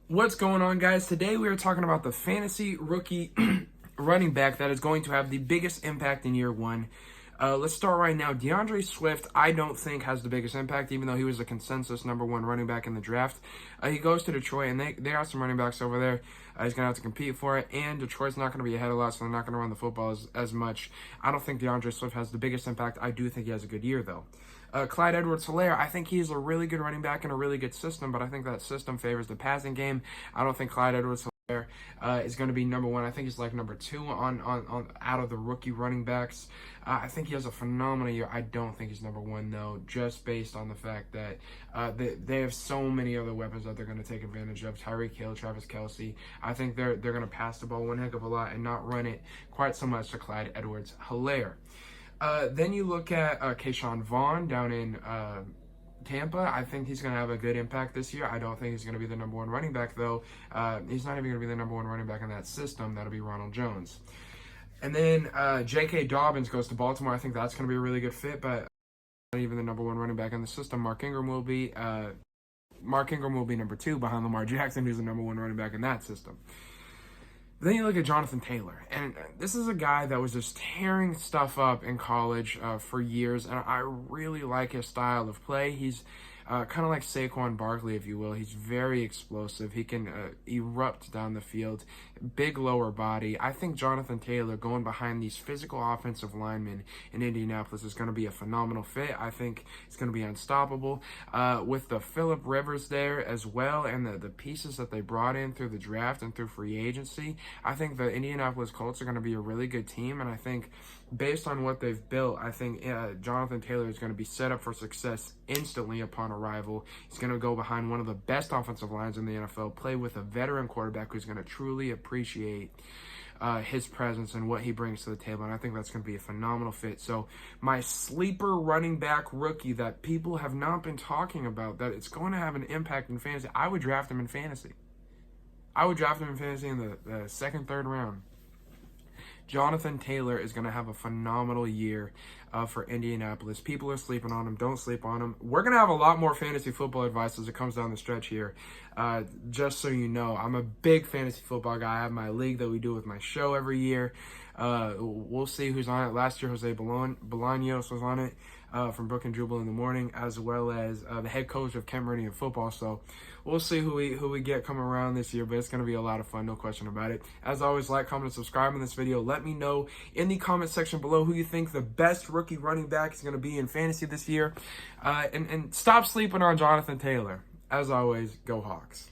What's going on, guys? Today we are talking about the fantasy rookie running back that is going to have the biggest impact in year one. Let's start right now. DeAndre Swift, I don't think has the biggest impact, even though he was a consensus number one running back in the draft. He goes to Detroit, and they got some running backs over there. He's going to have to compete for it, and Detroit's not going to be ahead a lot, so they're not going to run the football as much. I don't think DeAndre Swift has the biggest impact. I do think he has a good year, though. Clyde Edwards-Helaire, I think he's a really good running back in a really good system, but I think that system favors the passing game. I don't think Clyde Edwards-Helaire is going to be number one. I think he's like number two on out of the rookie running backs. I think he has a phenomenal year. I don't think he's number one, though, just based on the fact that they have so many other weapons that they're going to take advantage of. Tyreek Hill, Travis Kelce. I think they're going to pass the ball one heck of a lot and not run it quite so much to Clyde Edwards-Helaire. Then you look at Keyshawn Vaughn down in Tampa. I think he's going to have a good impact this year. I don't think he's going to be the number one running back, though. He's not even going to be the number one running back in that system. That'll be Ronald Jones. And then J.K. Dobbins goes to Baltimore. I think that's going to be a really good fit, but not even the number one running back in the system. Mark Ingram will be number two behind Lamar Jackson, who's the number one running back in that system. Then you look at Jonathan Taylor, and this is a guy that was just tearing stuff up in college for years, and I really like his style of play. He's kind of like Saquon Barkley, if you will. He's very explosive. He can erupt down the field. Big lower body. I think Jonathan Taylor going behind these physical offensive linemen in Indianapolis is going to be a phenomenal fit. I think it's going to be unstoppable. With the Phillip Rivers there as well, and the pieces that they brought in through the draft and through free agency, I think the Indianapolis Colts are going to be a really good team, and I think based on what they've built, I think Jonathan Taylor is going to be set up for success instantly upon arrival. He's going to go behind one of the best offensive lines in the NFL, play with a veteran quarterback who's going to truly appreciate his presence and what he brings to the table, and I think that's going to be a phenomenal fit. So my sleeper running back rookie that people have not been talking about, that it's going to have an impact in fantasy, I would draft him in fantasy. I would draft him in fantasy in the second, third round. Jonathan Taylor is going to have a phenomenal year for Indianapolis. People are sleeping on him. Don't sleep on him. We're going to have a lot more fantasy football advice as it comes down the stretch here. Just so you know, I'm a big fantasy football guy. I have my league that we do with my show every year. We'll see who's on it. Last year, Jose Bolaños was on it from Brook and Jubal in the Morning, as well as the head coach of Kent Meridian Football. So we'll see who we get coming around this year, but it's going to be a lot of fun, no question about it. As always, like, comment, and subscribe in this video. Let me know in the comment section below who you think the best rookie running back is going to be in fantasy this year. And stop sleeping on Jonathan Taylor. As always, go Hawks.